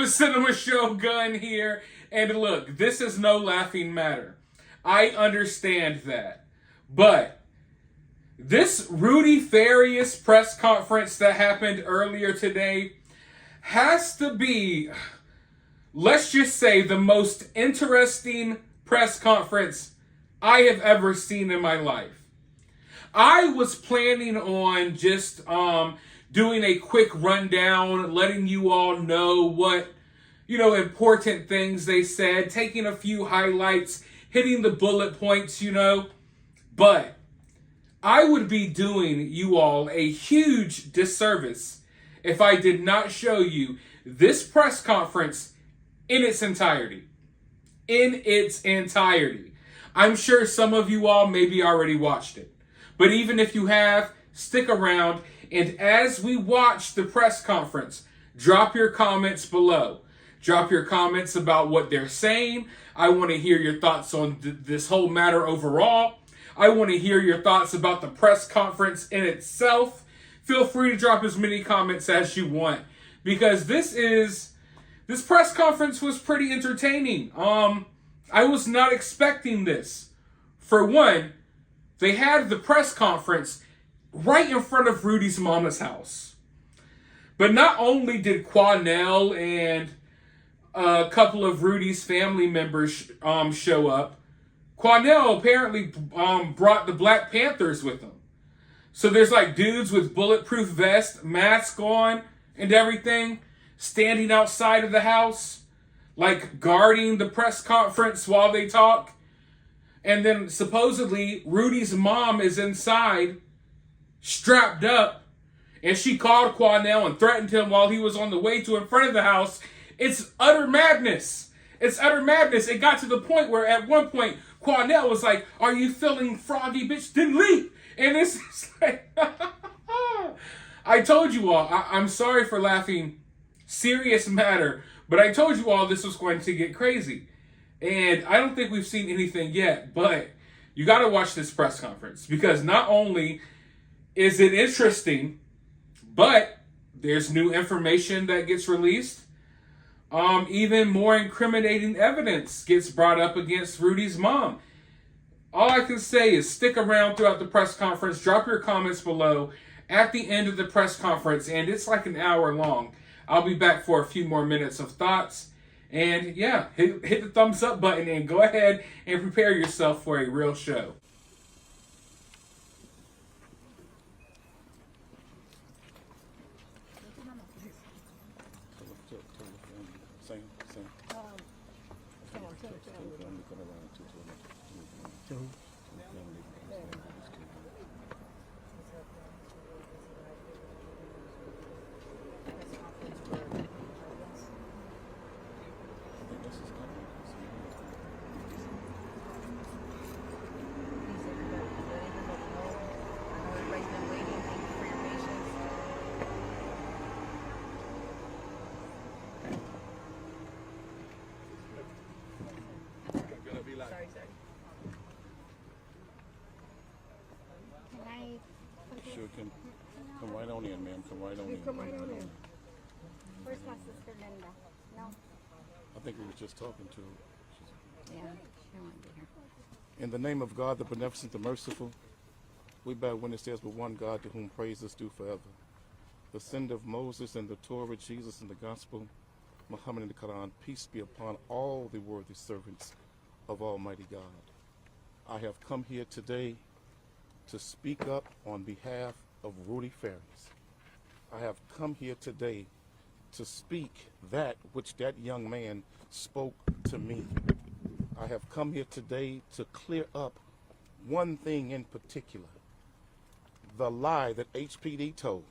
Papa Cinema Shogun here. And look, this is no laughing matter. I understand that. But this Rudy Farias press conference that happened earlier today has to be, let's just say, the most interesting press conference I have ever seen in my life. I was planning on just doing a quick rundown, letting you all know what, important things they said, taking a few highlights, hitting the bullet points, But I would be doing you all a huge disservice if I did not show you this press conference in its entirety. In its entirety. I'm sure some of you all maybe already watched it. But even if you have, stick around. And as we watch the press conference, drop your comments below. Drop your comments about what they're saying. I want to hear your thoughts on this whole matter overall. I want to hear your thoughts about the press conference in itself. Feel free to drop as many comments as you want, because this press conference was pretty entertaining. I was not expecting this. For one, they had the press conference right in front of Rudy's mama's house. But not only did Quenelle and a couple of Rudy's family members show up, Quenelle apparently brought the Black Panthers with him. So there's like dudes with bulletproof vests, mask on, and everything, standing outside of the house, like guarding the press conference while they talk. And then supposedly Rudy's mom is inside, strapped up, and she called Quenelle and threatened him while he was on the way to in front of the house. It's utter madness. It's utter madness. It got to the point where at one point Quenelle was like, "Are you feeling froggy, bitch? Then leave." And it's like, I told you all, I'm sorry for laughing, serious matter, but I told you all this was going to get crazy. And I don't think we've seen anything yet, but you got to watch this press conference, because not only is it interesting, but there's new information that gets released. Even more incriminating evidence gets brought up against Rudy's mom. All I can say is stick around throughout the press conference. Drop your comments below at the end of the press conference, and it's like an hour long. I'll be back for a few more minutes of thoughts. And yeah, hit the thumbs up button and go ahead and prepare yourself for a real show. Sure, come right on in, ma'am. Come right on in. Come right on in. Where's my sister Linda? No. I think we were just talking to her. Yeah, she won't be here. In the name of God, the beneficent, the merciful, we bear witness there's but one God to whom praise is due forever. The sender of Moses and the Torah, Jesus and the Gospel, Muhammad and the Quran, peace be upon all the worthy servants of Almighty God. I have come here today to speak up on behalf of Rudy Farias. I have come here today to speak that which that young man spoke to me. I have come here today to clear up one thing in particular, the lie that HPD told.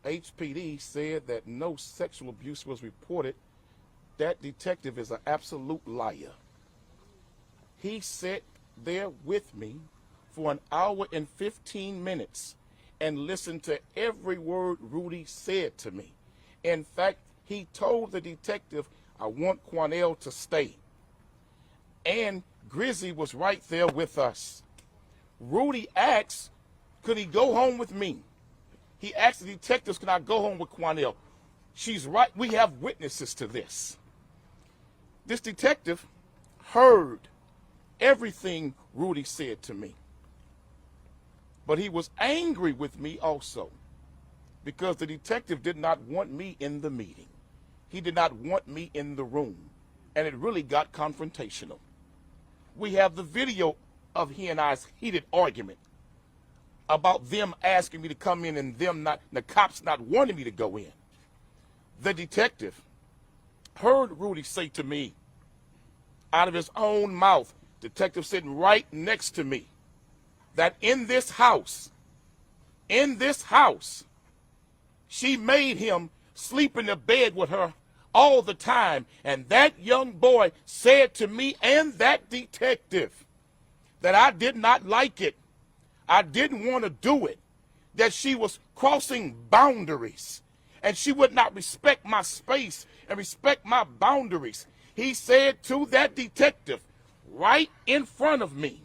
HPD said that no sexual abuse was reported. That detective is an absolute liar. He sat there with me for an hour and 15 minutes and listened to every word Rudy said to me. In fact, he told the detective, "I want Quenelle to stay." And Grizzy was right there with us. Rudy asked, could he go home with me? He asked the detectives, can I go home with Quenelle? She's right. We have witnesses to this. This detective heard everything Rudy said to me. But he was angry with me also because the detective did not want me in the meeting. He did not want me in the room. And it really got confrontational. We have the video of he and I's heated argument about them asking me to come in and the cops not wanting me to go in. The detective heard Rudy say to me out of his own mouth, detective sitting right next to me, that in this house, she made him sleep in the bed with her all the time. And that young boy said to me and that detective that I did not like it. I didn't want to do it. That she was crossing boundaries and she would not respect my space and respect my boundaries. He said to that detective right in front of me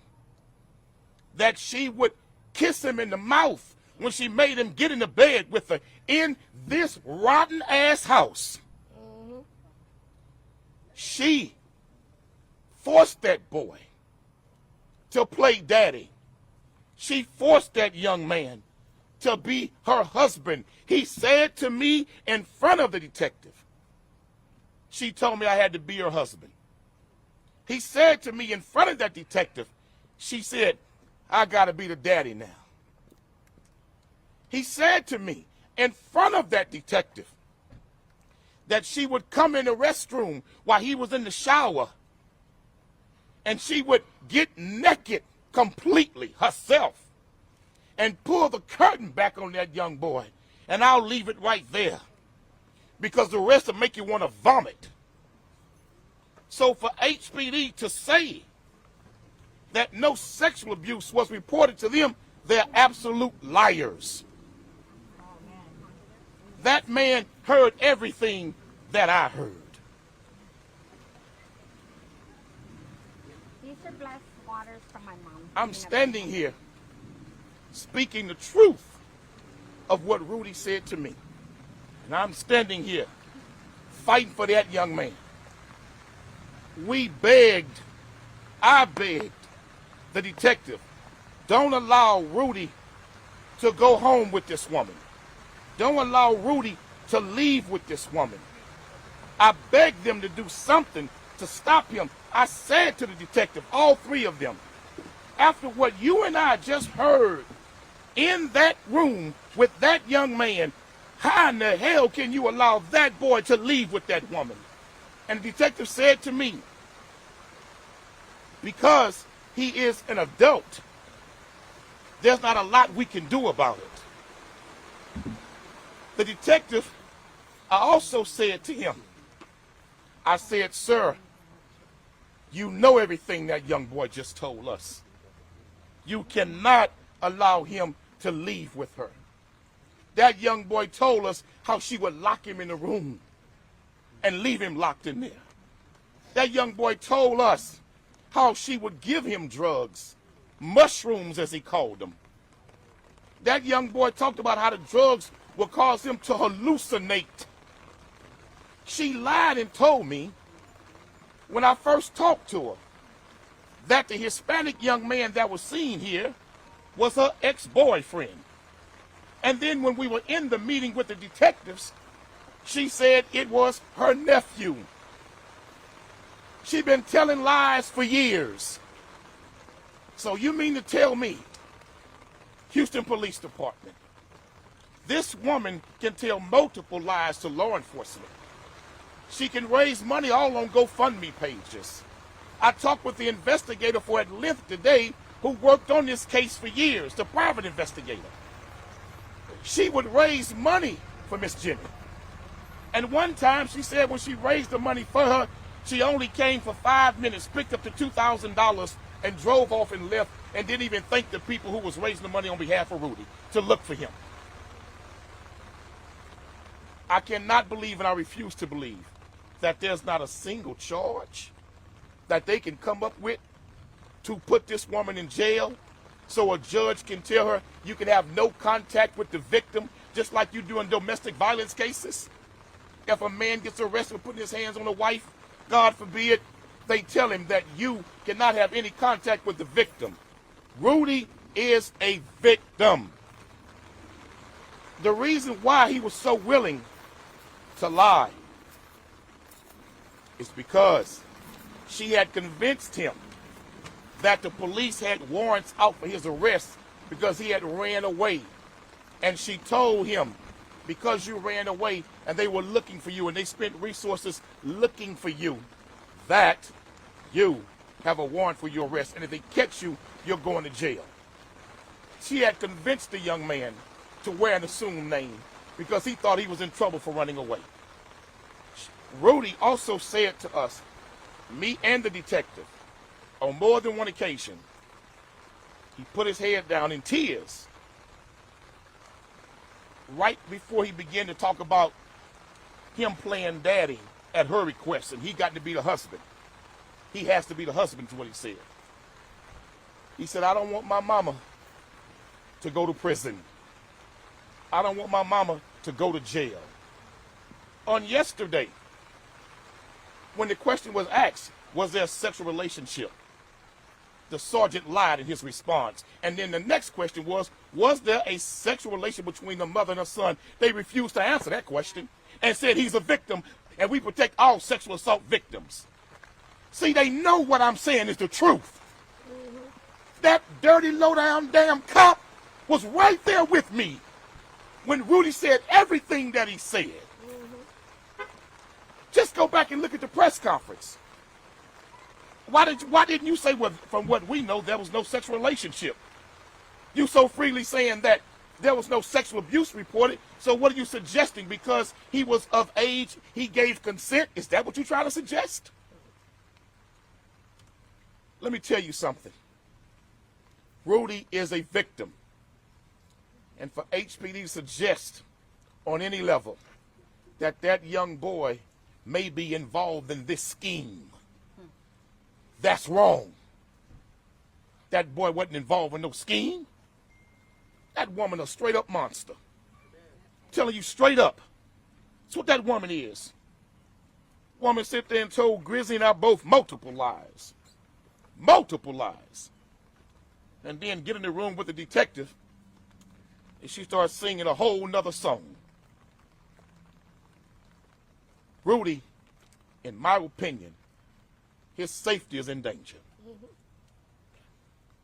that she would kiss him in the mouth when she made him get in the bed with her in this rotten ass house. She forced that boy to play daddy. She forced that young man to be her husband. He said to me in front of the detective, she told me I had to be her husband. He said to me in front of that detective, she said, I got to be the daddy now. He said to me in front of that detective that she would come in the restroom while he was in the shower and she would get naked completely herself and pull the curtain back on that young boy. And I'll leave it right there because the rest will make you want to vomit. So for HPD to say that no sexual abuse was reported to them, they're absolute liars. That man heard everything that I heard. These are blessed waters from my mom. I'm standing here speaking the truth of what Rudy said to me. And I'm standing here fighting for that young man. I begged the detective, don't allow Rudy to go home with this woman. Don't allow Rudy to leave with this woman. I begged them to do something to stop him. I said to the detective, all three of them, after what you and I just heard in that room with that young man, how in the hell can you allow that boy to leave with that woman? And the detective said to me, because he is an adult, there's not a lot we can do about it. The detective, I also said to him, I said, sir, you know everything that young boy just told us. You cannot allow him to leave with her. That young boy told us how she would lock him in the room and leave him locked in there. That young boy told us how she would give him drugs, mushrooms as he called them. That young boy talked about how the drugs would cause him to hallucinate. She lied and told me when I first talked to her that the Hispanic young man that was seen here was her ex-boyfriend. And then when we were in the meeting with the detectives, she said it was her nephew. She'd been telling lies for years. So you mean to tell me, Houston Police Department, this woman can tell multiple lies to law enforcement. She can raise money all on GoFundMe pages. I talked with the investigator for at length today who worked on this case for years, the private investigator. She would raise money for Miss Jenny. And one time she said when she raised the money for her, she only came for 5 minutes, picked up the $2,000 and drove off and left and didn't even thank the people who was raising the money on behalf of Rudy to look for him. I cannot believe and I refuse to believe that there's not a single charge that they can come up with to put this woman in jail so a judge can tell her you can have no contact with the victim just like you do in domestic violence cases. If a man gets arrested for putting his hands on a wife, God forbid, they tell him that you cannot have any contact with the victim. Rudy is a victim. The reason why he was so willing to lie is because she had convinced him that the police had warrants out for his arrest because he had ran away. And she told him, because you ran away and they were looking for you and they spent resources looking for you, that you have a warrant for your arrest. And if they catch you, you're going to jail. She had convinced the young man to wear an assumed name because he thought he was in trouble for running away. Rudy also said to us, me and the detective, on more than one occasion, he put his head down in tears right before he began to talk about him playing daddy at her request, and he got to be the husband. He has to be the husband, is what he said. He said, I don't want my mama to go to prison. I don't want my mama to go to jail. On yesterday, when the question was asked, was there a sexual relationship? The sergeant lied in his response. And then the next question was there a sexual relation between the mother and her son? They refused to answer that question and said he's a victim and we protect all sexual assault victims. See, they know what I'm saying is the truth. That dirty, low-down damn cop was right there with me when Rudy said everything that he said. Just go back and look at the press conference. Why didn't you say, well, from what we know, there was no sexual relationship? You so freely saying that there was no sexual abuse reported, so what are you suggesting? Because he was of age, he gave consent? Is that what you're trying to suggest? Let me tell you something. Rudy is a victim. And for HPD to suggest on any level that that young boy may be involved in this scheme, that's wrong. That boy wasn't involved in no scheme. That woman a straight up monster. Telling you straight up. That's what that woman is. Woman sit there and told Grizzly and I both multiple lies. Multiple lies. And then get in the room with the detective and she starts singing a whole nother song. Rudy, in my opinion, his safety is in danger.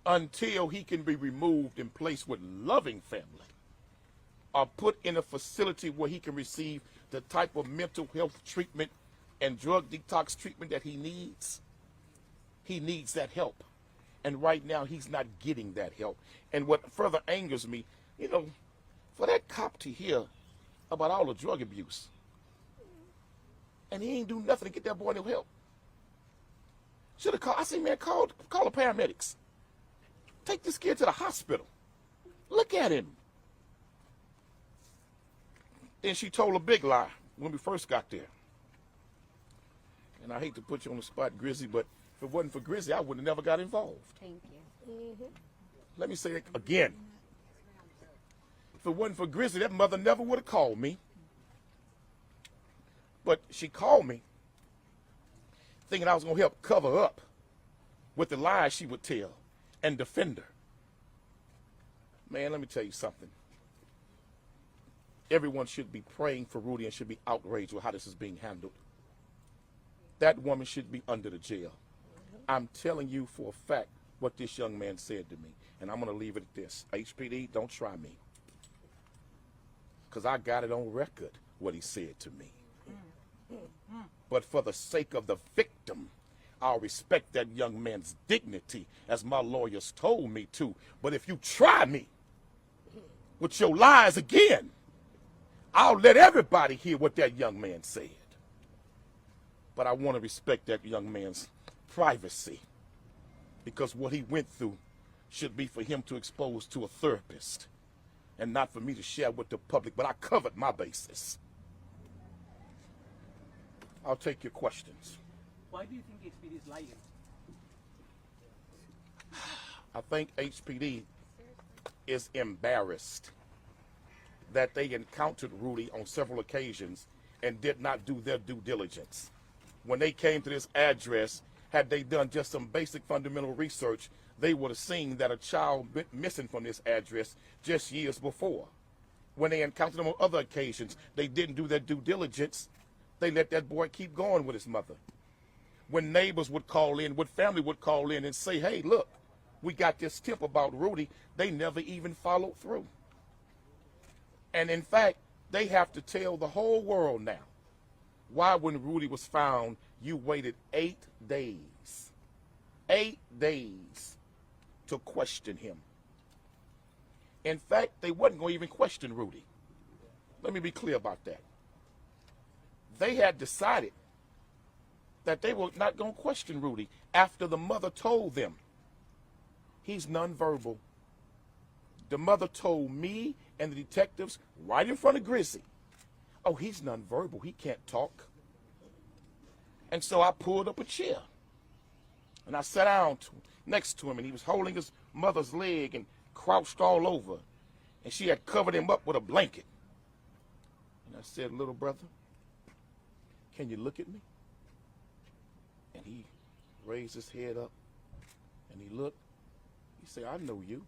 Until he can be removed and placed with loving family or put in a facility where he can receive the type of mental health treatment and drug detox treatment that he needs. He needs that help. And right now he's not getting that help. And what further angers me, you know, for that cop to hear about all the drug abuse and he ain't do nothing to get that boy no help. Should have called. I say, man, call the paramedics. Take this kid to the hospital. Look at him. Then she told a big lie when we first got there. And I hate to put you on the spot, Grizzly, but if it wasn't for Grizzly, I would have never got involved. Thank you. Let me say it again. If it wasn't for Grizzly, that mother never would have called me. But she called me thinking I was going to help cover up with the lies she would tell and defend her. Man, let me tell you something. Everyone should be praying for Rudy and should be outraged with how this is being handled. That woman should be under the jail. I'm telling you for a fact what this young man said to me, and I'm going to leave it at this. HPD, don't try me. Because I got it on record what he said to me. But for the sake of the victim, I'll respect that young man's dignity as my lawyers told me to. But if you try me with your lies again, I'll let everybody hear what that young man said. But I want to respect that young man's privacy because what he went through should be for him to expose to a therapist and not for me to share with the public. But I covered my bases. I'll take your questions. Why do you think HPD is lying? I think HPD is embarrassed that they encountered Rudy on several occasions and did not do their due diligence. When they came to this address, had they done just some basic fundamental research, they would have seen that a child went missing from this address just years before. When they encountered him on other occasions, they didn't do their due diligence. They let that boy keep going with his mother. When neighbors would call in, when family would call in and say, hey, look, we got this tip about Rudy, they never even followed through. And in fact, they have to tell the whole world now why when Rudy was found, you waited 8 days. 8 days to question him. In fact, they wasn't going to even question Rudy. Let me be clear about that. They had decided that they were not going to question Rudy after the mother told them he's nonverbal. The mother told me and the detectives right in front of Grizzy, oh, he's nonverbal, he can't talk. And so I pulled up a chair and I sat down next to him, and he was holding his mother's leg and crouched all over, and she had covered him up with a blanket. And I said, little brother, can you look at me? And he raised his head up and he looked. He said, I know you.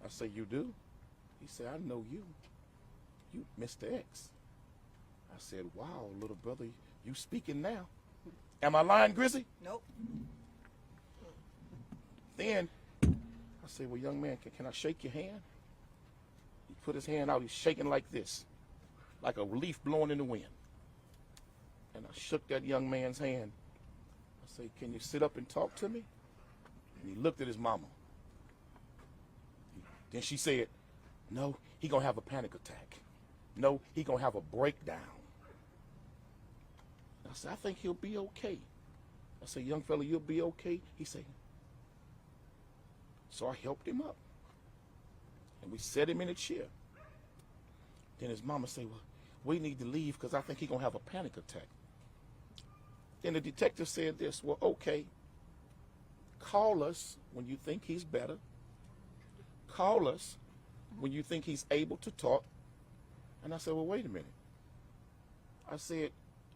I said, you do? He said, I know you. You Mr. X. I said, wow, little brother, you speaking now. Am I lying, Grizzy? Nope. Then I said, well, young man, can I shake your hand? He put his hand out. He's shaking like this, like a leaf blowing in the wind. And I shook that young man's hand. I said, can you sit up and talk to me? And he looked at his mama. Then she said, no, he gonna have a panic attack. No, he gonna have a breakdown. I said, I think he'll be okay. I said, young fella, you'll be okay? He said, so I helped him up. And we set him in a chair. Then his mama said, well, we need to leave because I think he's gonna have a panic attack. Then the detective said this, well, okay, call us when you think he's better. Call us when you think he's able to talk. And I said, well, wait a minute. I said,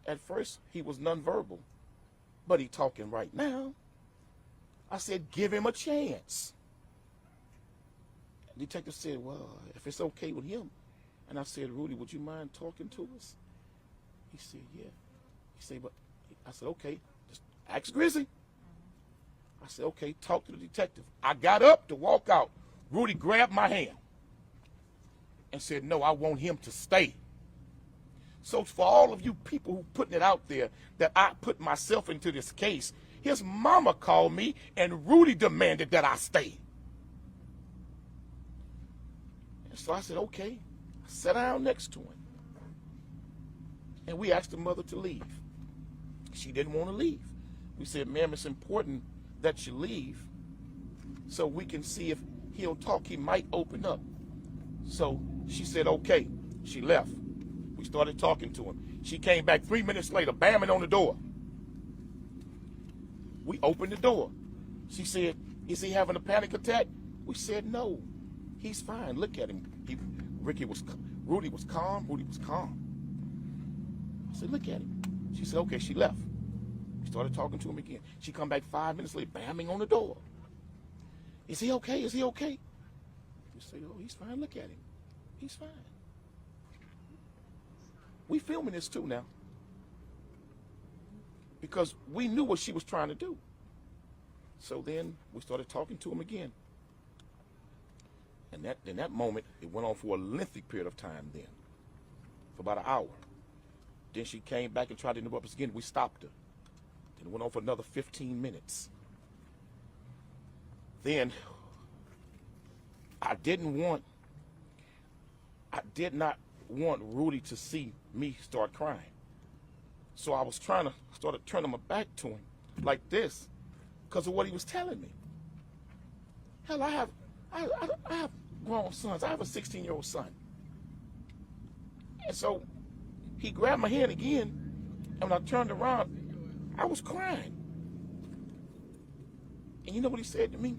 at first he was nonverbal, but he talking right now. I said, give him a chance. The detective said, well, if it's okay with him. And I said, Rudy, would you mind talking to us? He said, yeah. He said, but I said, okay, just ask Grizzy. I said, okay, talk to the detective. I got up to walk out. Rudy grabbed my hand and said, no, I want him to stay. So for all of you people who putting it out there that I put myself into this case, his mama called me and Rudy demanded that I stay. And so I said, okay. I sat down next to him. And we asked the mother to leave. She didn't want to leave. We said, ma'am, it's important that you leave so we can see if he'll talk. He might open up. So she said, okay. She left. We started talking to him. She came back 3 minutes later, bamming on the door. We opened the door. She said, is he having a panic attack? We said, no, he's fine. Look at him. Rudy was calm. Rudy was calm. I said, look at him. She said, okay. She left. We started talking to him again. She come back 5 minutes later, bamming on the door. Is he okay? Is he okay? We say, oh, he's fine. Look at him. He's fine. We filming this too now because we knew what she was trying to do. So then we started talking to him again. And in that moment, it went on for a lengthy period of time then, for about an hour. Then she came back and tried to interrupt us again. We stopped her. Then it went on for another 15 minutes. Then I did not want Rudy to see me start crying. So I was trying to start turning my back to him like this because of what he was telling me. Hell, I have grown sons. I have a 16-year-old son. And so he grabbed my hand again, and when I turned around, I was crying. And you know what he said to me?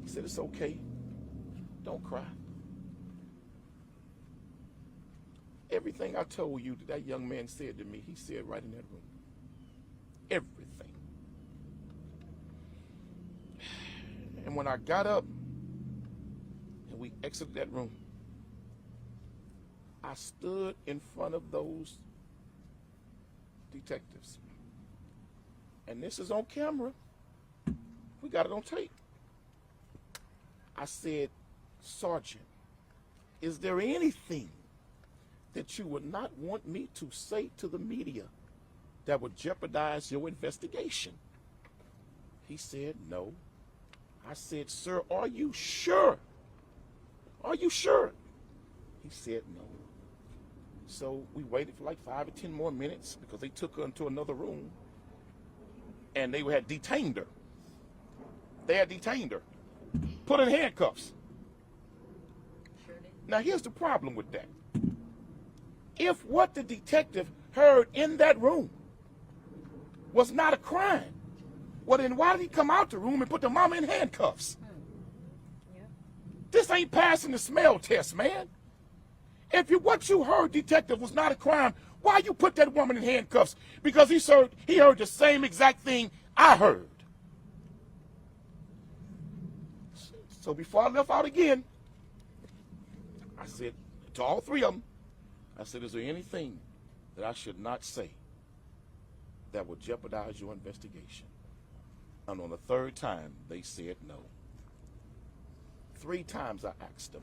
He said, it's okay. Don't cry. Everything I told you that young man said to me, he said right in that room. Everything. And when I got up and we exited that room, I stood in front of those detectives. And this is on camera. We got it on tape. I said, Sergeant, is there anything that you would not want me to say to the media that would jeopardize your investigation? He said, no. I said, sir, are you sure? Are you sure? He said, no. So we waited for like 5 or 10 more minutes because they took her into another room and they had detained her. They had detained her, put her in handcuffs. Now here's the problem with that. If what the detective heard in that room was not a crime, well then why did he come out the room and put the mama in handcuffs? This ain't passing the smell test, man. If what you heard, detective, was not a crime, why you put that woman in handcuffs? Because he heard the same exact thing I heard. So before I left out again, I said to all three of them, I said, is there anything that I should not say that would jeopardize your investigation? And on the third time, they said no. 3 times I asked them.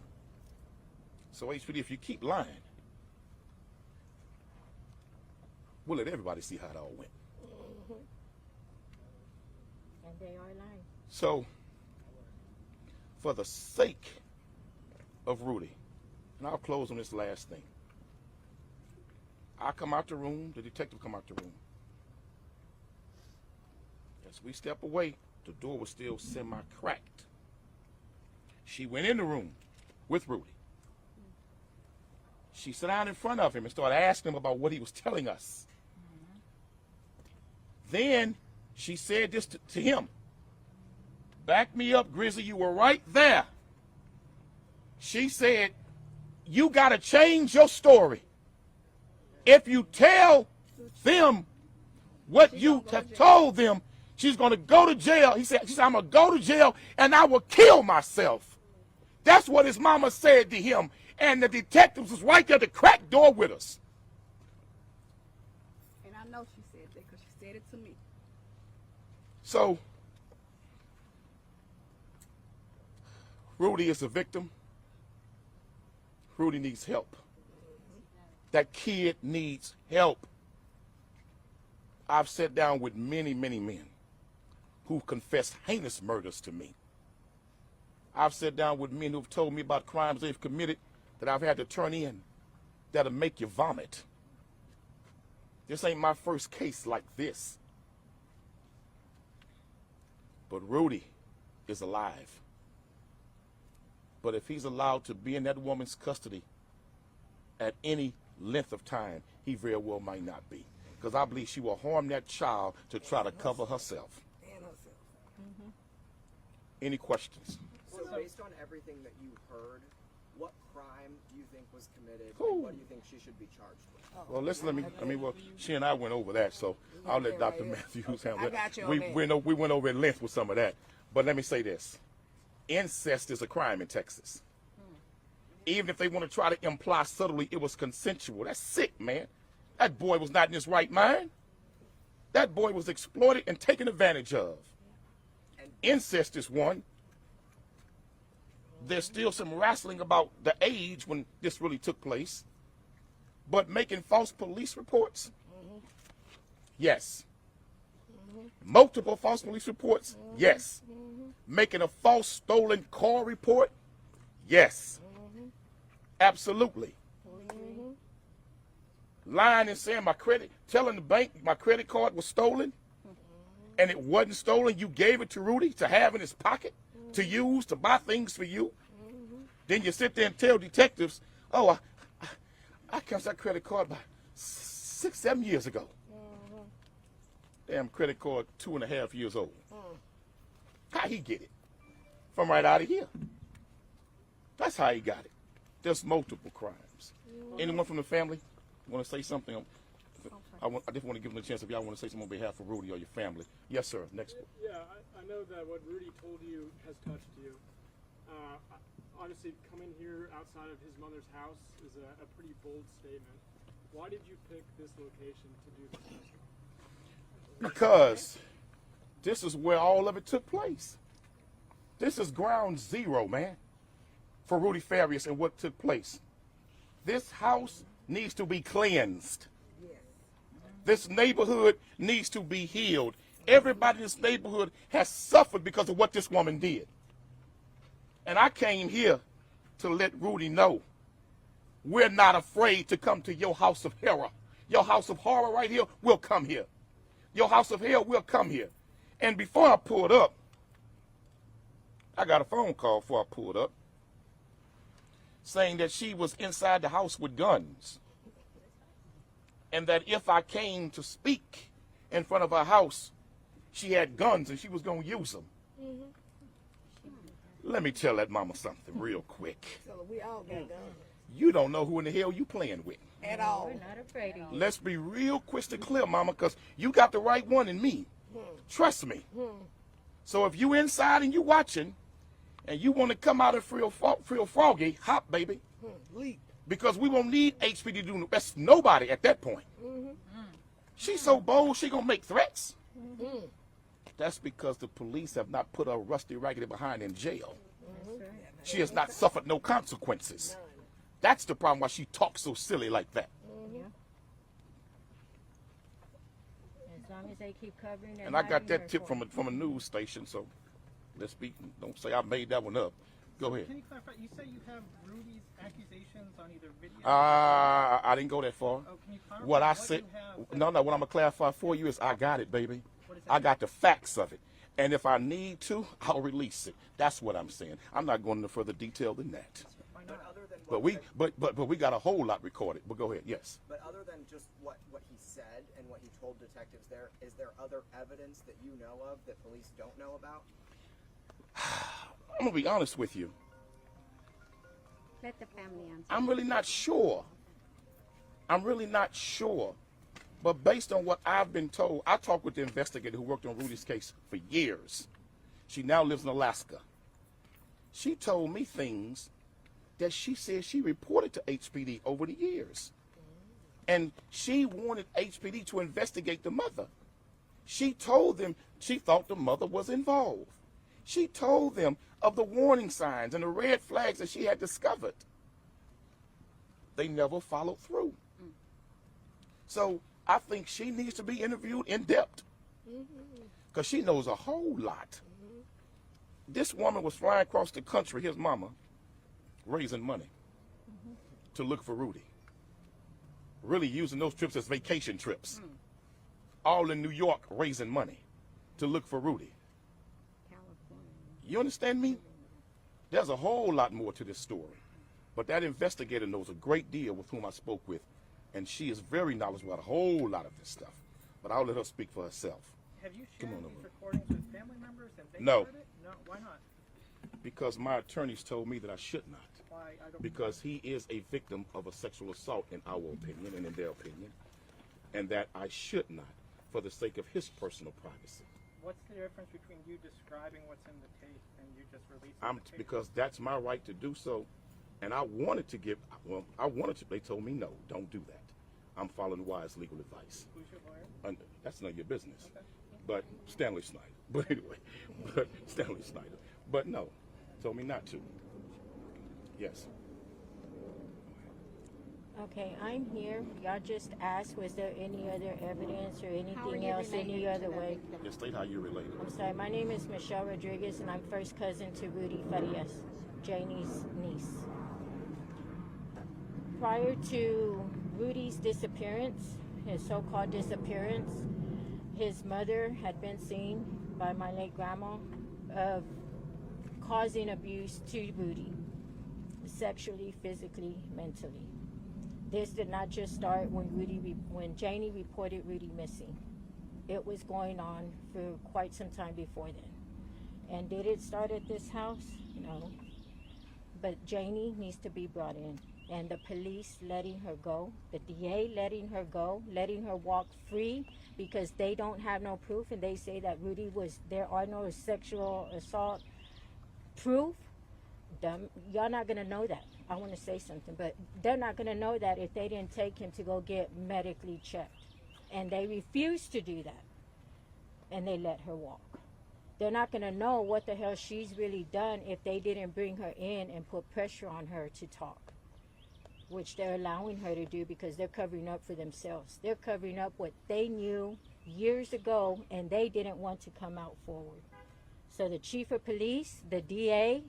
So HPD, if you keep lying, we'll let everybody see how it all went. And they are lying. So, for the sake of Rudy, and I'll close on this last thing. I come out the room, the detective come out the room. As we step away, the door was still semi-cracked. She went in the room with Rudy. She sat down in front of him and started asking him about what he was telling us. Then she said this to him. Back me up, Grizzly, you were right there. She said, you got to change your story. If you tell them what you have told them, she's going to go to jail. She said, I'm going to go to jail and I will kill myself. That's what his mama said to him. And the detectives was right there at the crack door with us. And I know she said that because she said it to me. So, Rudy is a victim. Rudy needs help. That kid needs help. I've sat down with many, many men who've confessed heinous murders to me. I've sat down with men who've told me about crimes they've committed that I've had to turn in that'll make you vomit. This ain't my first case like this. But Rudy is alive. But if he's allowed to be in that woman's custody at any length of time, he very well might not be. Because I believe she will harm that child to try to cover herself. Any questions? So based on everything that you heard, what crime do you think was committed? And what do you think she should be charged with? Well, she and I went over that, so I'll let Dr. Matthews handle I got you that. on that. We went over at length with some of that. But let me say this. Incest is a crime in Texas. Even if they want to try to imply subtly it was consensual, that's sick, man. That boy was not in his right mind. That boy was exploited and taken advantage of. Incest is one. There's still some wrestling about the age when this really took place. But making false police reports? Yes. Multiple false police reports? Yes. Making a false stolen car report? Yes. Absolutely. Lying and saying telling the bank my credit card was stolen and it wasn't stolen, you gave it to Rudy to have in his pocket, to use, to buy things for you. Then you sit there and tell detectives, oh, I canceled that credit card by 6, 7 years ago. Damn credit card 2.5 years old. How he get it? From right out of here. That's how he got it. There's multiple crimes. Williams. Anyone from the family want to say something? I just want to give them a chance if y'all want to say something on behalf of Rudy or your family. Yes, sir. Next. Yeah, I know that what Rudy told you has touched you. Honestly, coming here outside of his mother's house is a pretty bold statement. Why did you pick this location to do this? Because this is where all of it took place. This is ground zero, man, for Rudy Farias and what took place. This house needs to be cleansed. This neighborhood needs to be healed. Everybody in this neighborhood has suffered because of what this woman did. And I came here to let Rudy know we're not afraid to come to your house of horror. Your house of horror right here, we'll come here. Your house of hell, we'll come here. And before I pulled up, I got a phone call before I pulled up saying that she was inside the house with guns. And that if I came to speak in front of her house, she had guns and she was going to use them. Let me tell that mama something real quick. So we all got guns. You don't know who in the hell you playing with. At all. We're not afraid of you. Let's be real crystal clear, mama, because you got the right one in me. Trust me. So if you inside and you watching and you want to come out and feel froggy, hop, baby. Leap. Because we won't need HPD to do that's nobody at that point. She's so bold, she gonna make threats. That's because the police have not put her rusty raggedy behind in jail. She has not suffered no consequences. That's the problem why she talks so silly like that. As long as they keep covering And I got that tip from a news station, so let's be, don't say I made that one up. Go ahead. Can you clarify? You say you have Rudy's accusations on either video. I didn't go that far. Oh, can you clarify What I what said, you have? no, what I'm gonna clarify for you is I got it, baby. What is that? I got the facts of it, and if I need to, I'll release it. That's what I'm saying. I'm not going into further detail than that. Why But not? other than But we got a whole lot recorded. But go ahead. Yes. But other than just what he said and what he told detectives there, is there other evidence that you know of that police don't know about? I'm gonna be honest with you. Let the family answer. I'm really not sure. But based on what I've been told, I talked with the investigator who worked on Rudy's case for years. She now lives in Alaska. She told me things that she said she reported to HPD over the years. And she wanted HPD to investigate the mother. She told them she thought the mother was involved. She told them of the warning signs and the red flags that she had discovered. They never followed through. So I think she needs to be interviewed in depth because she knows a whole lot. This woman was flying across the country, his mama, raising money to look for Rudy. Really using those trips as vacation trips. All in New York raising money to look for Rudy. California. You understand me? There's a whole lot more to this story. But that investigator knows a great deal with whom I spoke with. And she is very knowledgeable about a whole lot of this stuff. But I'll let her speak for herself. Have you Come shared on these over. recordings with family members? Have they No. heard it? No. Why not? Because my attorneys told me that I should not. Why? I don't. Because he is a victim of a sexual assault in our opinion and in their opinion. And that I should not for the sake of his personal privacy. What's the difference between you describing what's in the tape and you just releasing the tape? Because that's my right to do so. And I wanted to, they told me no, don't do that. I'm following wise legal advice. Who's your lawyer? And that's none of your business. Okay. But Stanley Snyder. But anyway, Stanley Snyder. But no, told me not to. Yes. Okay, I'm here. Y'all just asked, was there any other evidence or How are anything you else any related other to the way? victim? Just state how you related. I'm sorry, my name is Michelle Rodriguez and I'm first cousin to Rudy Farias, Janie's niece. Prior to Rudy's disappearance, his so-called disappearance, his mother had been seen by my late grandma of causing abuse to Rudy, sexually, physically, mentally. This did not just start when Janie reported Rudy missing. It was going on for quite some time before then. And did it start at this house? No. But Janie needs to be brought in. and the police letting her go, the DA letting her go, letting her walk free because they don't have no proof and they say that Rudy there are no sexual assault proof. Y'all not gonna know that. I want to say something, but they're not gonna know that if they didn't take him to go get medically checked. And they refused to do that. And they let her walk. They're not gonna know what the hell she's really done if they didn't bring her in and put pressure on her to talk, which they're allowing her to do because they're covering up for themselves. They're covering up what they knew years ago and they didn't want to come out forward. So the chief of police, the DA,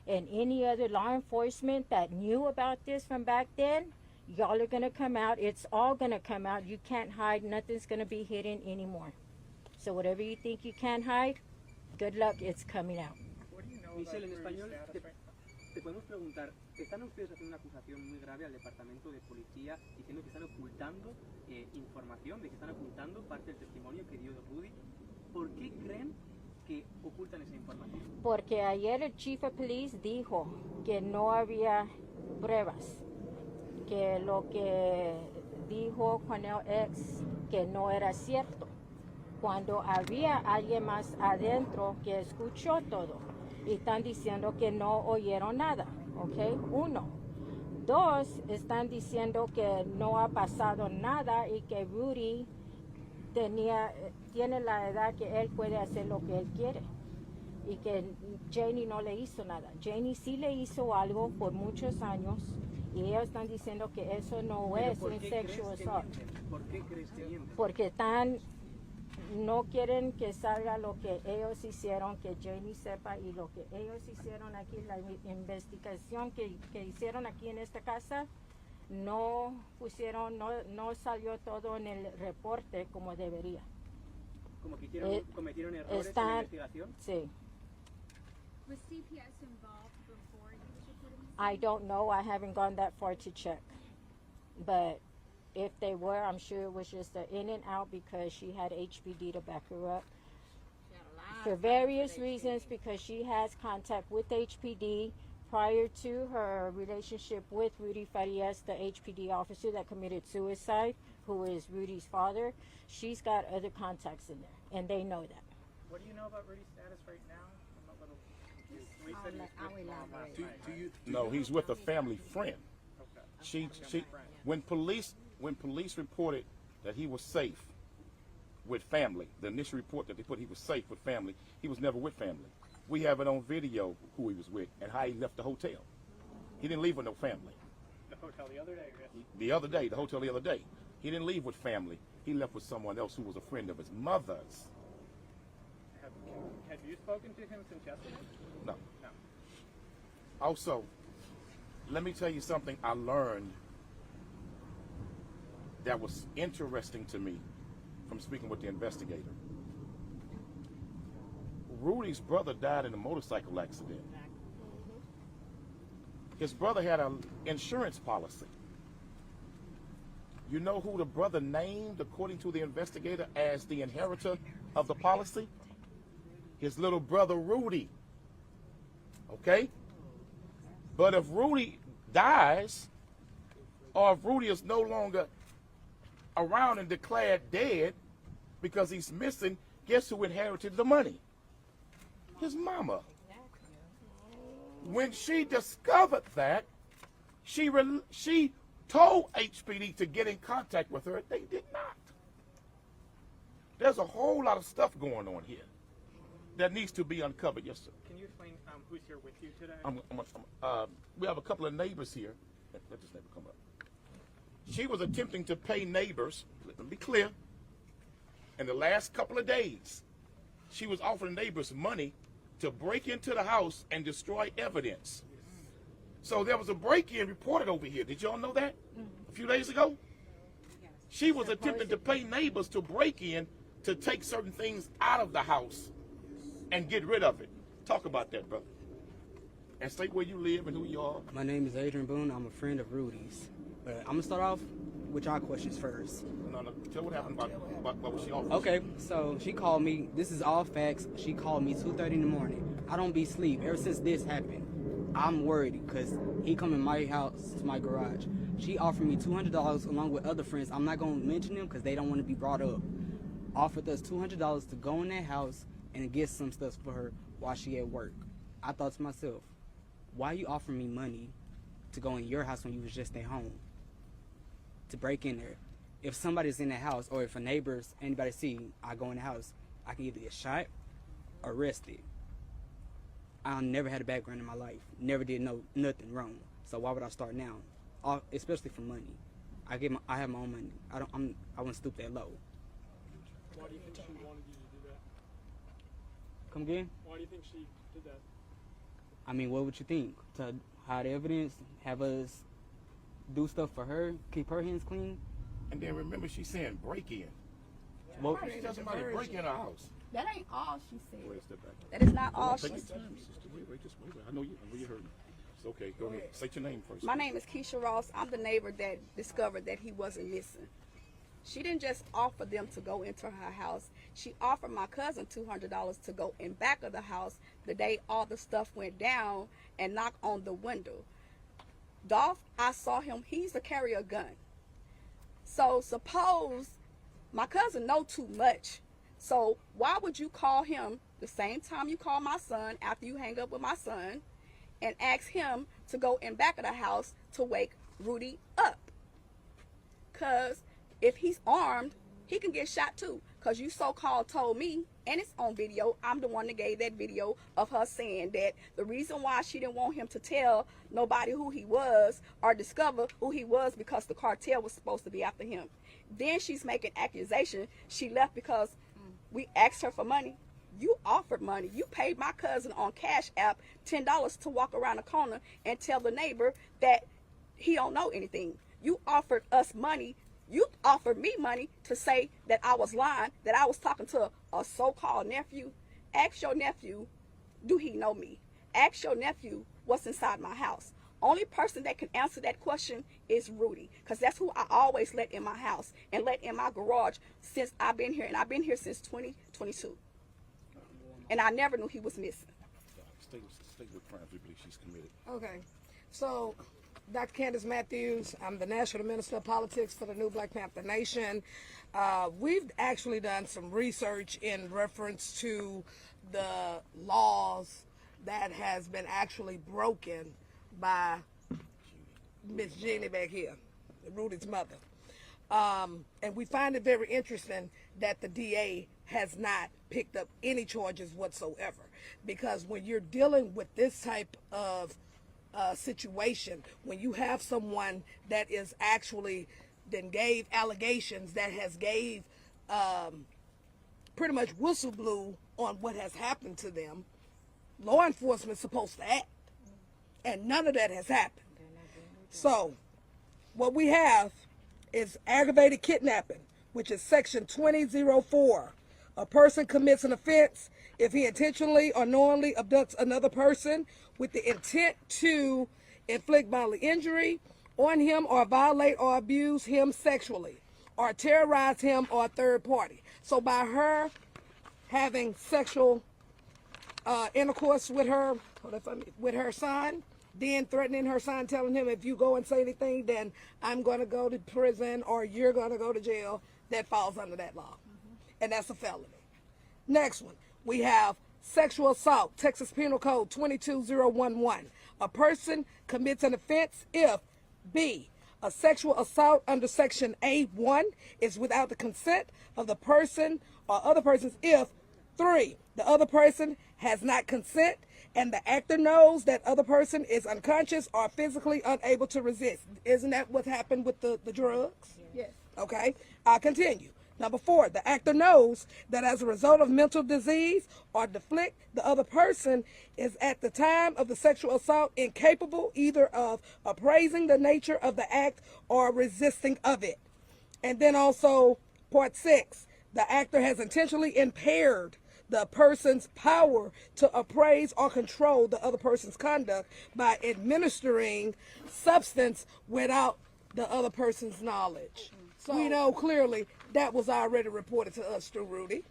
and any other law enforcement that knew about this from back then, y'all are gonna come out. It's all gonna come out. You can't hide. Nothing's gonna be hidden anymore. So whatever you think you can hide, good luck, it's coming out. What do you know Michelle, en about español, Rudy's status right now? te podemos preguntar, ¿están ustedes haciendo una acusación muy grave al departamento de policía diciendo que están ocultando información, de que están ocultando parte del testimonio que dio Rudy? ¿Por qué creen que ocultan esa información? Porque ayer el chief of police dijo que no había pruebas, que lo que dijo Quenelle ex que no era cierto, cuando había alguien más adentro que escuchó todo y están diciendo que no oyeron nada, ¿ok? 1. 2, están diciendo que no ha pasado nada y que Rudy tiene la edad que él puede hacer lo que él quiere y que Janie no le hizo nada. Janie sí le hizo algo por muchos años y ellos están diciendo que eso no es un sexual assault. ¿Por qué crees que mienten? Porque no quieren que salga lo que ellos hicieron, que Janie sepa, y lo que ellos hicieron aquí, la investigación que hicieron aquí en esta casa, no salió todo en el reporte como debería. ¿Como que cometieron errores en la investigación? Sí. Was CPS involved before he was reported? I don't know. I haven't gone that far to check. But if they were, I'm sure it was just an in and out because she had HPD to back her up. For various reasons, because she has contact with HPD prior to her relationship with Rudy Farias, the HPD officer that committed suicide, who is Rudy's father. She's got other contacts in there, and they know that. What do you know about Rudy's status right now? I'm a little confused. We said he's with mom last night, right? No, he's with a family friend. Okay. When police reported that he was safe with family, the initial report that they put he was safe with family, he was never with family. We have it on video who he was with and how he left the hotel. He didn't leave with no family. The hotel the other day, yes? The hotel the other day. He didn't leave with family. He left with someone else who was a friend of his mother's. Have you spoken to him since yesterday? No. No. Also, let me tell you something I learned that was interesting to me from speaking with the investigator. Rudy's brother died in a motorcycle accident. His brother had an insurance policy. You know who the brother named, according to the investigator, as the inheritor of the policy? His little brother, Rudy. Okay? But if Rudy dies, or if Rudy is no longer around and declared dead because he's missing, guess who inherited the money? His mama. When she discovered that, she told HPD to get in contact with her. They did not. There's a whole lot of stuff going on here that needs to be uncovered. Yes, sir. Can you explain who's here with you today? We have a couple of neighbors here. Let this neighbor come up. She was attempting to pay neighbors, let me be clear, in the last couple of days. She was offering neighbors money to break into the house and destroy evidence. So there was a break-in reported over here. Did y'all know that? A few days ago? She was attempting to pay neighbors to break in to take certain things out of the house and get rid of it. Talk about that, brother. And state where you live and who you are. My name is Adrian Boone. I'm a friend of Rudy's. But I'm going to start off with y'all questions first. No. Tell what happened about what was she offering. Okay, so she called me. This is all facts. She called me 2:30 in the morning. I don't be asleep ever since this happened. I'm worried because he come in my house to my garage. She offered me $200 along with other friends. I'm not going to mention them because they don't want to be brought up. Offered us $200 to go in that house and get some stuff for her while she at work. I thought to myself, why you offering me money to go in your house when you was just at home? To break in there. If somebody's in the house or if a neighbor's, anybody see I go in the house, I can either get shot or arrested. I never had a background in my life. Never did nothing wrong. So why would I start now? Especially for money. I have my own money. I wouldn't stoop that low. Why do you think she wanted you to do that? Come again? Why do you think she did that? I mean, what would you think? To hide evidence, have us do stuff for her, keep her hands clean? And then remember, she's saying break in. Well, She tells somebody to break in her house. That ain't all she said. Wait, step back. That is not all she Take said. your time, sister. Wait, just wait. I know you heard me. It's okay. Go ahead. Say your name first. My name is Keisha Ross. I'm the neighbor that discovered that he wasn't missing. She didn't just offer them to go into her house. She offered my cousin $200 to go in back of the house the day all the stuff went down and knock on the window. Dolph, I saw him. He used to carry a gun. So suppose my cousin know too much. So why would you call him the same time you call my son after you hang up with my son and ask him to go in back of the house to wake Rudy up? Because if he's armed, he can get shot too. Because you so-called told me, and it's on video, I'm the one that gave that video of her saying that the reason why she didn't want him to tell nobody who he was or discover who he was because the cartel was supposed to be after him. Then she's making accusation. She left because we asked her for money. You offered money. You paid my cousin on Cash App $10 to walk around the corner and tell the neighbor that he don't know anything. You offered us money. You offered me money to say that I was lying, that I was talking to a so-called nephew. Ask your nephew, do he know me? Ask your nephew what's inside my house. Only person that can answer that question is Rudy, because that's who I always let in my house and let in my garage since I've been here, and I've been here since 2022. And I never knew he was missing. Stay with crimes we believe she's committed. Okay, so Dr. Candace Matthews, I'm the National Minister of Politics for the New Black Panther Nation. We've actually done some research in reference to the laws that has been actually broken by Miss Jeannie back here, Rudy's mother. And we find it very interesting that the DA has not picked up any charges whatsoever. Because when you're dealing with this type of situation, when you have someone that is actually then gave allegations that has gave pretty much whistle blew on what has happened to them, law enforcement is supposed to act. And none of that has happened. So what we have is aggravated kidnapping, which is section 2004. A person commits an offense if he intentionally or knowingly abducts another person with the intent to inflict bodily injury on him or violate or abuse him sexually or terrorize him or a third party. So by her having sexual intercourse with her son, then threatening her son, telling him if you go and say anything, then I'm going to go to prison or you're going to go to jail, that falls under that law. And that's a felony. Next one, we have sexual assault, Texas Penal Code 22011. A person commits an offense if B, a sexual assault under section A1 is without the consent of the person or other persons if 3, the other person has not consent and the actor knows that other person is unconscious or physically unable to resist. Isn't that what happened with the drugs? Yes. Okay, I'll continue. Number 4, the actor knows that as a result of mental disease or deflict, the other person is at the time of the sexual assault incapable either of appraising the nature of the act or resisting of it. And then also part 6, the actor has intentionally impaired the person's power to appraise or control the other person's conduct by administering substance without the other person's knowledge. So we know clearly that was already reported to us through Rudy.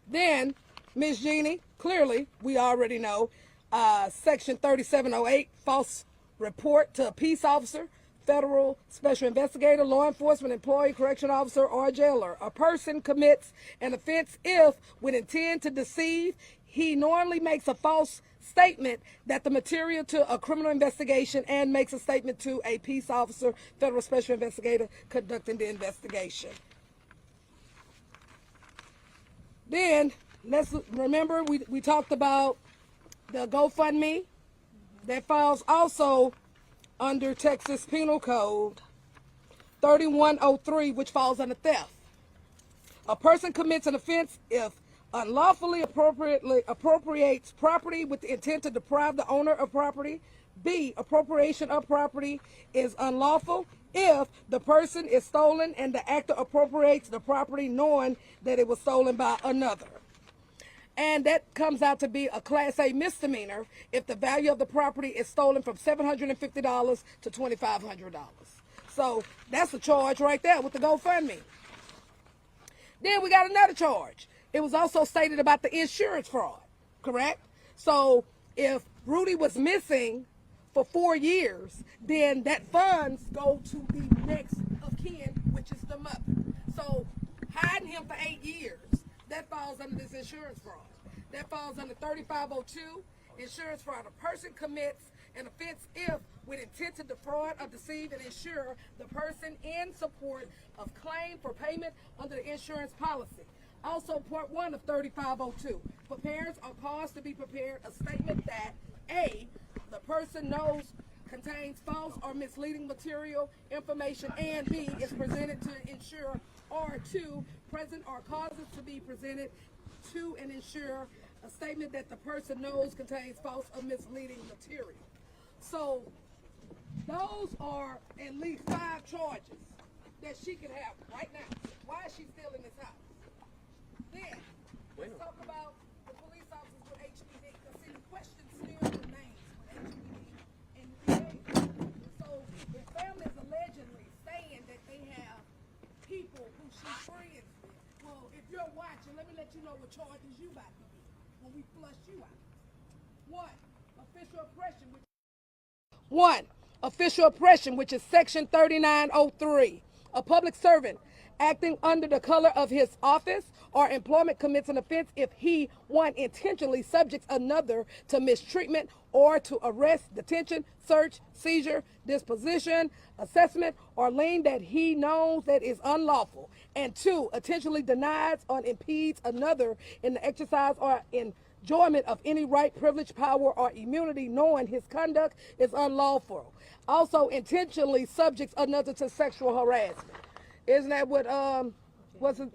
Then, Miss Jeannie, clearly we already know Section 3708, false report to a peace officer, federal special investigator, law enforcement employee, correction officer, or jailer. A person commits an offense if, with intent to deceive, he knowingly makes a false statement that the material to a criminal investigation and makes a statement to a peace officer, federal special investigator conducting the investigation. Then, let's remember we talked about the GoFundMe. That falls also under Texas Penal Code 3103, which falls under theft. A person commits an offense if unlawfully appropriates property with the intent to deprive the owner of property. B, appropriation of property is unlawful if the person is stolen and the actor appropriates the property knowing that it was stolen by another. And that comes out to be a Class A misdemeanor if the value of the property is stolen from $750 to $2,500. So that's a charge right there with the GoFundMe. Then we got another charge. It was also stated about the insurance fraud, correct? So if Rudy was missing for 4 years, then that funds go to the next of kin, which is the mother. So hiding him for 8 years, that falls under this insurance fraud. That falls under 3502, insurance fraud. A person commits an offense if, with intent to defraud or deceive and insure the person in support of claim for payment under the insurance policy. Also, part 1 of 3502, prepares or cause to be prepared a statement that A, the person knows contains false or misleading material, information, and B, is presented to insure, or 2, present or causes to be presented to an insurer a statement that the person knows contains false or misleading material. So those are at least 5 charges that she can have right now. Why is she still in this house? Then let's talk about the police officers with HPD, because see, the question still remains with HPD and the DA. So the family is allegedly saying that they have people who she's friends with. Well, if you're watching, let me let you know what charges you about to be when we flush you out. 1, official oppression. 1, official oppression, which is section 3903. A public servant acting under the color of his office or employment commits an offense if he, 1, intentionally subjects another to mistreatment or to arrest, detention, search, seizure, disposition, assessment, or lien that he knows that is unlawful, and 2, intentionally denies or impedes another in the exercise or enjoyment of any right, privilege, power, or immunity knowing his conduct is unlawful. Also, intentionally subjects another to sexual harassment. Isn't that what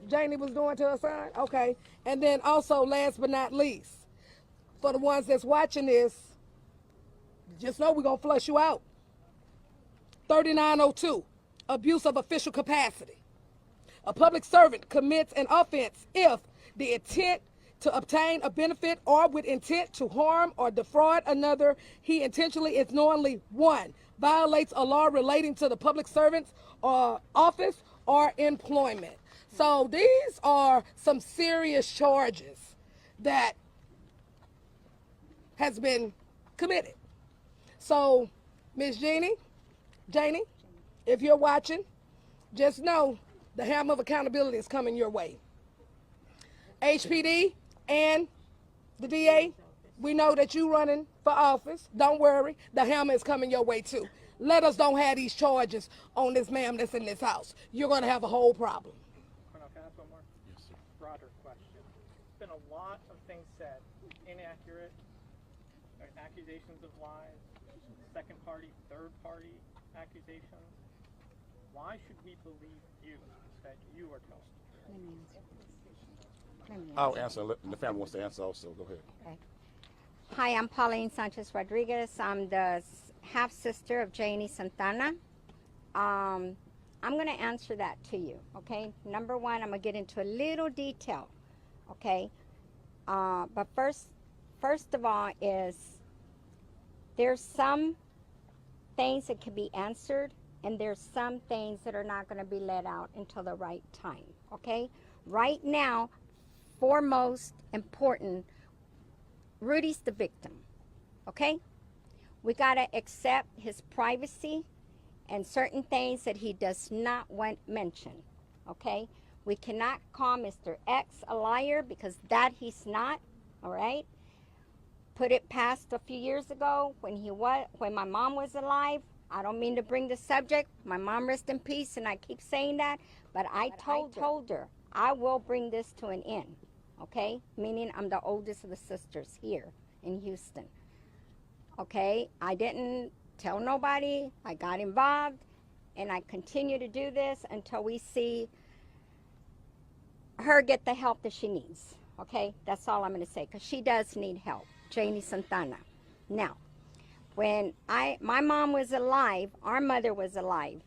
Janie was doing to her son? Okay. And then also, last but not least, for the ones that's watching this, just know we're going to flush you out. 3902, abuse of official capacity. A public servant commits an offense if the intent to obtain a benefit or with intent to harm or defraud another, he intentionally is knowingly, 1, violates a law relating to the public servant's office or employment. So these are some serious charges that has been committed. So, Miss Janie, if you're watching, just know the hammer of accountability is coming your way. HPD and the DA, we know that you running for office. Don't worry, the hammer is coming your way too. Let us don't have these charges on this ma'am that's in this house. You're going to have a whole problem. Quenelle, can I ask one more? Yes, sir. Broader question. There's been a lot of things said, inaccurate, accusations of lies, second party, third party accusations. Why should we believe you that you are telling the truth? I'll answer. The family wants to answer also. Go ahead. Okay. Hi, I'm Pauline Sanchez Rodriguez. I'm the half sister of Janie Santana. I'm going to answer that to you, okay? Number 1, I'm going to get into a little detail, okay? But first of all is there's some things that can be answered and there's some things that are not going to be let out until the right time, okay? Right now, foremost important, Rudy's the victim, okay? We got to accept his privacy and certain things that he does not want mentioned, okay? We cannot call Mr. X a liar because that he's not, all right? Put it past a few years ago when my mom was alive. I don't mean to bring the subject. My mom rest in peace, and I keep saying that, but I told her I will bring this to an end, okay? Meaning I'm the oldest of the sisters here in Houston, okay? I didn't tell nobody. I got involved, and I continue to do this until we see her get the help that she needs, okay? That's all I'm going to say, because she does need help. Janie Santana. Now, when my mom was alive, our mother was alive,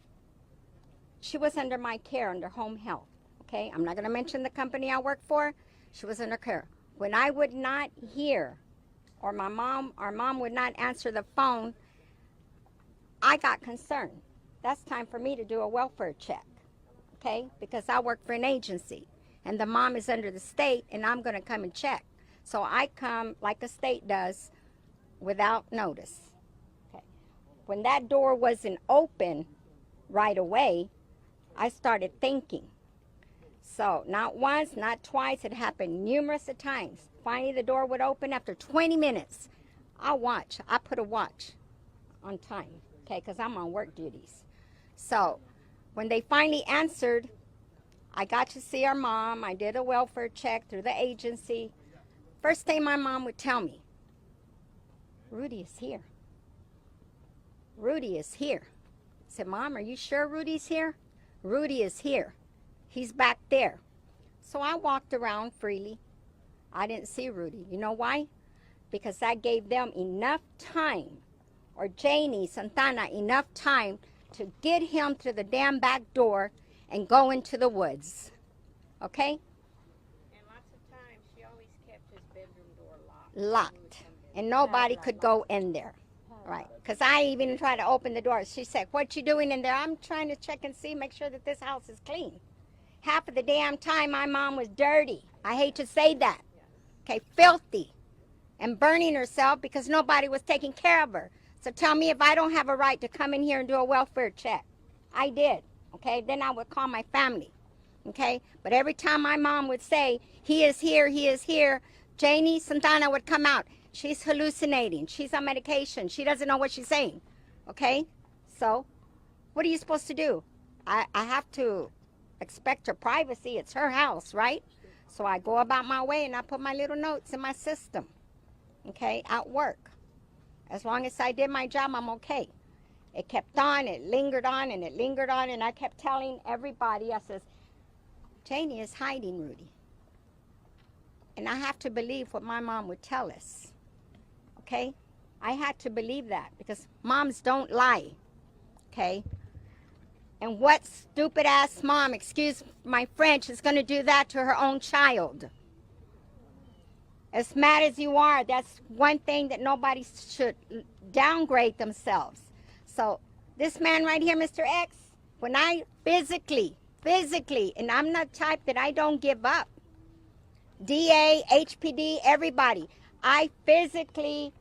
she was under my care, under home health, okay? I'm not going to mention the company I work for. She was under care. When I would not hear, or our mom would not answer the phone, I got concerned. That's time for me to do a welfare check, okay? Because I work for an agency, and the mom is under the state, and I'm going to come and check. So I come like the state does without notice. Okay. When that door wasn't open right away, I started thinking. So not once, not twice, it happened numerous of times. Finally the door would open after 20 minutes. I put a watch on time, okay, because I'm on work duties. So when they finally answered, I got to see our mom. I did a welfare check through the agency. First thing my mom would tell me, Rudy is here. Rudy is here. I said, Mom, are you sure Rudy's here? Rudy is here. He's back there. So I walked around freely. I didn't see Rudy. You know why? Because that gave them enough time, or Janie Santana enough time, to get him to the damn back door and go into the woods. Okay? Locked, and nobody could go in there, right? Because I even tried to open the door. She said, what you doing in there? I'm trying to check and see, make sure that this house is clean. Half of the damn time my mom was dirty. I hate to say that, okay, filthy, and burning herself because nobody was taking care of her. So tell me if I don't have a right to come in here and do a welfare check. I did, okay? Then I would call my family, okay? But every time my mom would say, he is here, Janie Santana would come out. She's hallucinating. She's on medication. She doesn't know what she's saying. Okay? So, what are you supposed to do? I have to expect her privacy. It's her house, right? So I go about my way and I put my little notes in my system. Okay? At work. As long as I did my job, I'm okay. It kept on. It lingered on and it lingered on. And I kept telling everybody, I says, Janie is hiding Rudy. And I have to believe what my mom would tell us, okay? I had to believe that because moms don't lie, okay? And what stupid-ass mom, excuse my French, is going to do that to her own child? As mad as you are, that's one thing that nobody should downgrade themselves. So this man right here, Mr. X, when I physically, and I'm not the type that I don't give up, DA, HPD, everybody. I physically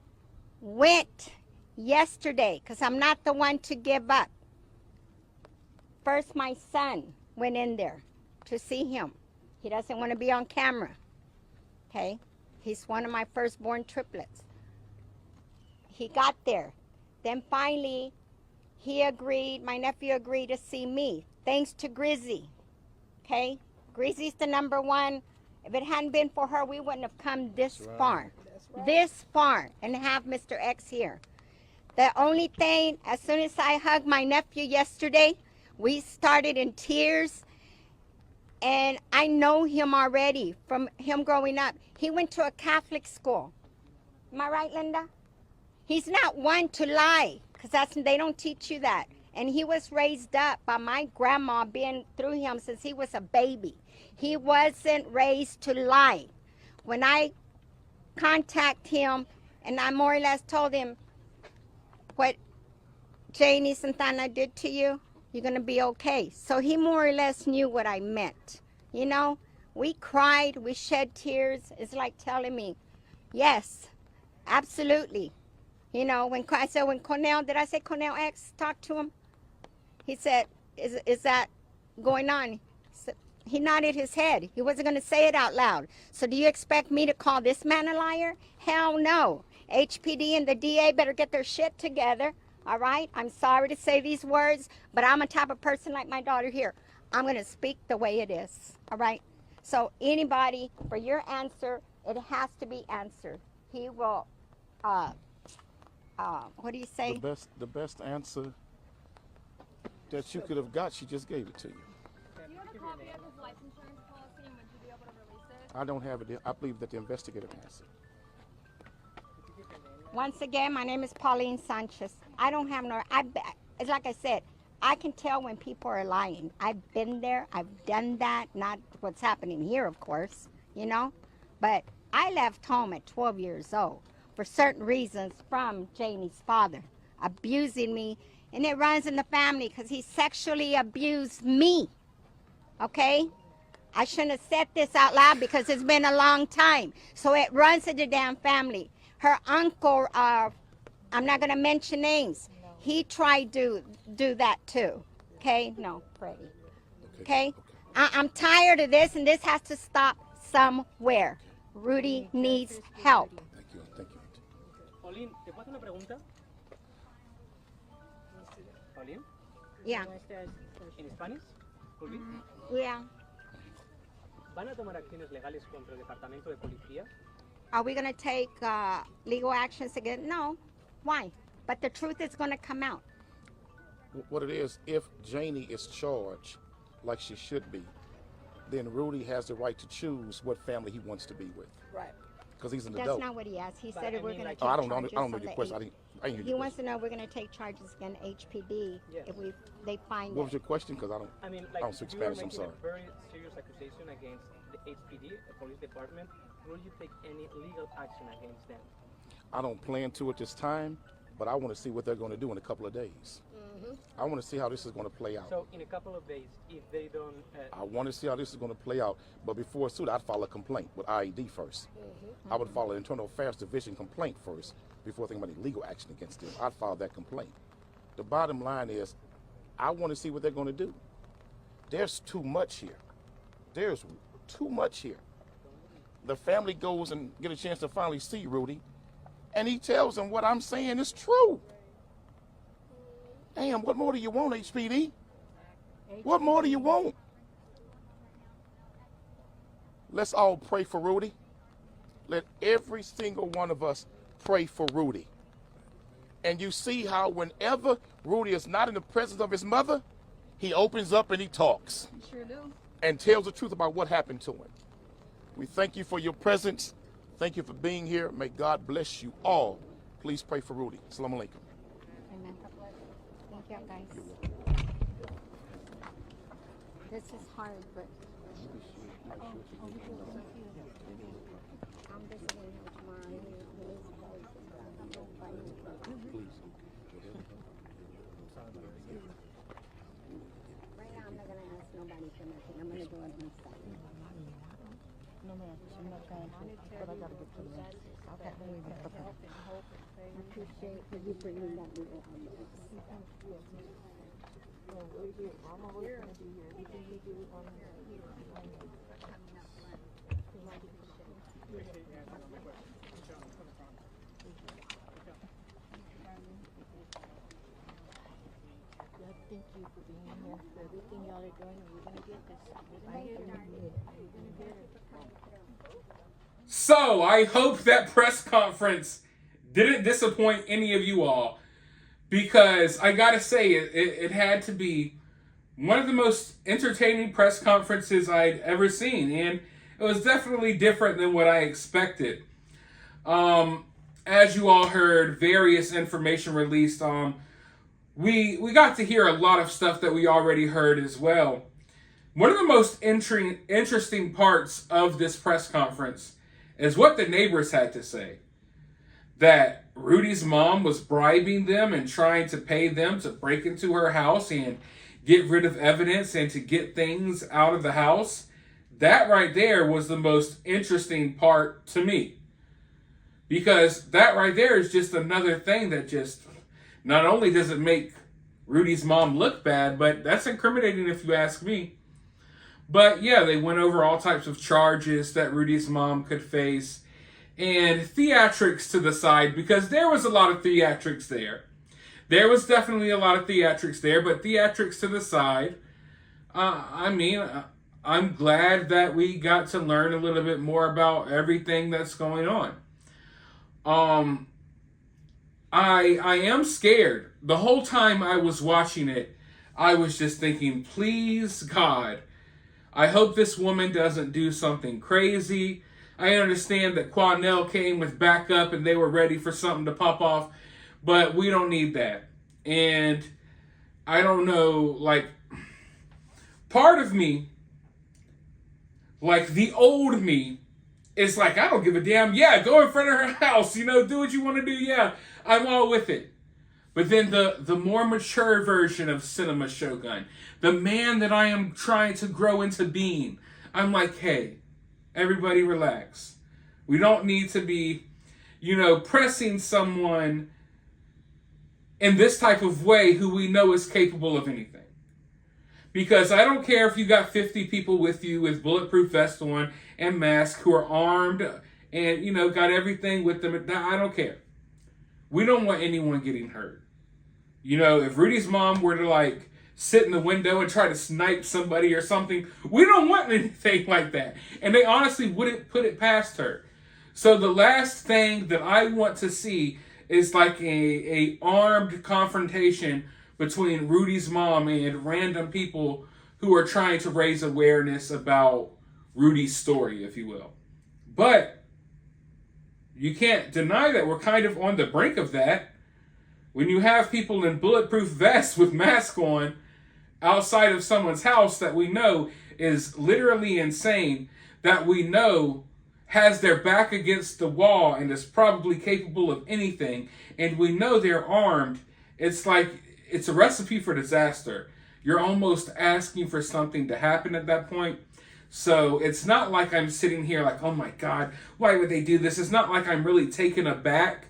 went yesterday because I'm not the one to give up. First, my son went in there to see him. He doesn't want to be on camera, okay? He's one of my firstborn triplets. He got there. Then finally, my nephew agreed to see me, thanks to Grizzy, okay? Grizzy's the number one. If it hadn't been for her, we wouldn't have come this far. This far, and have Mr. X here. The only thing, as soon as I hugged my nephew yesterday, we started in tears. And I know him already from him growing up. He went to a Catholic school. Am I right, Linda? He's not one to lie, because they don't teach you that. And he was raised up by my grandma being through him since he was a baby. He wasn't raised to lie. When I contact him and I more or less told him what Janie Santana did to you, you're going to be okay. So he more or less knew what I meant. You know, we cried, we shed tears. It's like telling me, yes, absolutely. You know, when I said, when Cornell, did I say Cornell X talked to him? He said, is that going on? He nodded his head. He wasn't going to say it out loud. So do you expect me to call this man a liar? Hell no. HPD and the DA better get their shit together. All right? I'm sorry to say these words, but I'm a type of person like my daughter here. I'm going to speak the way it is. All right? So anybody, for your answer, it has to be answered. He will, what do you say? The best answer that you could have got, she just gave it to you. Do you have a copy of his life insurance policy, and would you be able to release it? I don't have it. I believe that the investigator has it. Once again, my name is Pauline Sanchez. I don't have no, it's like I said, I can tell when people are lying. I've been there, I've done that, not what's happening here, of course, you know. But I left home at 12 years old for certain reasons from Janie's father, abusing me. And it runs in the family because he sexually abused me, okay? I shouldn't have said this out loud because it's been a long time. So it runs in the damn family. Her uncle, I'm not going to mention names, he tried to do that too, okay? No, Freddie, okay? I'm tired of this, and this has to stop somewhere. Rudy needs help. Thank you. Thank you. Pauline, ¿te puedo hacer una pregunta? Pauline? Yeah. ¿En Spanish? Rudy? Yeah. ¿Van a tomar acciones legales contra el departamento de policía? Are we going to take legal actions again? No. Why? But the truth is going to come out. What it is, if Janie is charged like she should be, then Rudy has the right to choose what family he wants to be with. Right. Because he's an That's adult. not what he asked. He said we're going to take Oh, I don't charges know on your the question. I didn't hear He your wants question. to know we're going to take charges against HPD if they find What was it. your question? Because I mean, I like, don't speak you are Spanish. I'm making sorry. a very serious accusation against the HPD, the police department. Will you take any legal action against them? I don't plan to at this time, but I want to see what they're going to do in a couple of days. I want to see how this is going to play out. So in a couple of days, if they don't... I want to see how this is going to play out. But before suit, I'd file a complaint with IED first. I would file an Internal Affairs Division complaint first before thinking about any legal action against them. I'd file that complaint. The bottom line is, I want to see what they're going to do. There's too much here. There's too much here. The family goes and get a chance to finally see Rudy, and he tells them what I'm saying is true. Damn, what more do you want, HPD? What more do you want? Let's all pray for Rudy. Let every single one of us pray for Rudy. And you see how whenever Rudy is not in the presence of his mother, he opens up and he talks. Sure do. And tells the truth about what happened to him. We thank you for your presence. Thank you for being here. May God bless you all. Please pray for Rudy. Assalamu alaikum. Amen. Thank you, guys. This is hard, but I'm visiting him tomorrow. Right now, I'm not going to ask nobody for nothing. I'm going to do it myself. No, ma'am, I'm not trying to, but I gotta get to the next. Okay. I appreciate you bringing that little on the No, we're here. I'm always gonna be here. Everything we do on here. Appreciate you answering all my questions. Good job. Come across. Thank you for being here, for everything y'all are doing, and we're gonna get this. We're gonna get it. We're gonna get it. So, I hope that press conference didn't disappoint any of you all, because I gotta say, it had to be one of the most entertaining press conferences I'd ever seen, and it was definitely different than what I expected. As you all heard, various information released. We got to hear a lot of stuff that we already heard as well. One of the most interesting parts of this press conference is what the neighbors had to say. That Rudy's mom was bribing them and trying to pay them to break into her house and get rid of evidence and to get things out of the house. That right there was the most interesting part to me. Because that right there is just another thing that just, not only does it make Rudy's mom look bad, but that's incriminating if you ask me. But yeah, they went over all types of charges that Rudy's mom could face. And theatrics to the side, because there was a lot of theatrics there. There was definitely a lot of theatrics there, but theatrics to the side. I'm glad that we got to learn a little bit more about everything that's going on. I am scared. The whole time I was watching it, I was just thinking, please, God, I hope this woman doesn't do something crazy. I understand that Quenelle came with backup and they were ready for something to pop off, but we don't need that. And I don't know, like, part of me, like the old me, is like, I don't give a damn. Yeah, go in front of her house, do what you want to do. Yeah, I'm all with it. But then the more mature version of Cinema Shogun, the man that I am trying to grow into being, I'm like, hey, everybody relax. We don't need to be, pressing someone in this type of way who we know is capable of anything. Because I don't care if you got 50 people with you with bulletproof vests on and masks who are armed and, got everything with them. I don't care. We don't want anyone getting hurt. If Rudy's mom were to, sit in the window and try to snipe somebody or something, we don't want anything like that. And they honestly wouldn't put it past her. So the last thing that I want to see is like a armed confrontation between Rudy's mom and random people who are trying to raise awareness about Rudy's story, if you will. But you can't deny that we're kind of on the brink of that. When you have people in bulletproof vests with masks on outside of someone's house that we know is literally insane, that we know has their back against the wall and is probably capable of anything, and we know they're armed, it's like, it's a recipe for disaster. You're almost asking for something to happen at that point. So it's not like I'm sitting here like, oh my God, why would they do this? It's not like I'm really taken aback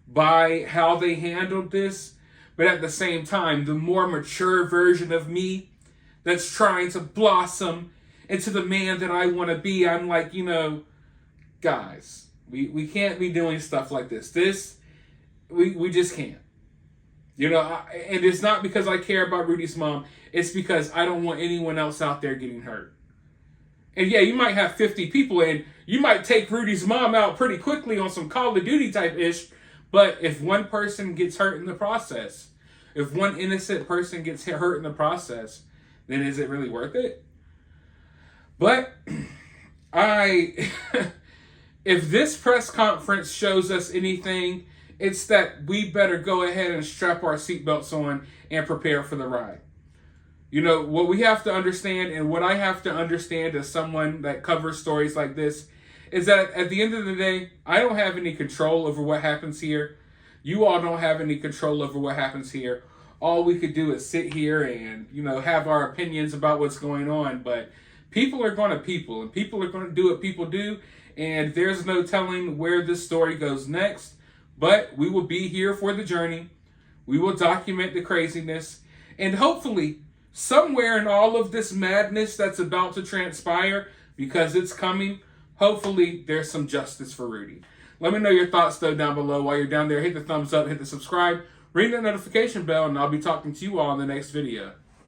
by how they handled this. But at the same time, the more mature version of me that's trying to blossom into the man that I want to be, I'm like, guys, we can't be doing stuff like this. We just can't. And it's not because I care about Rudy's mom. It's because I don't want anyone else out there getting hurt. And yeah, you might have 50 people and you might take Rudy's mom out pretty quickly on some Call of Duty type ish. But if one person gets hurt in the process, if one innocent person gets hurt in the process, then is it really worth it? But if this press conference shows us anything, it's that we better go ahead and strap our seatbelts on and prepare for the ride. What we have to understand, and what I have to understand as someone that covers stories like this, is that at the end of the day, I don't have any control over what happens here. You all don't have any control over what happens here. All we could do is sit here and, have our opinions about what's going on. But people are going to people, and people are going to do what people do. And there's no telling where this story goes next. But we will be here for the journey. We will document the craziness. And hopefully, somewhere in all of this madness that's about to transpire, because it's coming, hopefully there's some justice for Rudy. Let me know your thoughts, though, down below. While you're down there, hit the thumbs up, hit the subscribe, ring the notification bell, and I'll be talking to you all in the next video.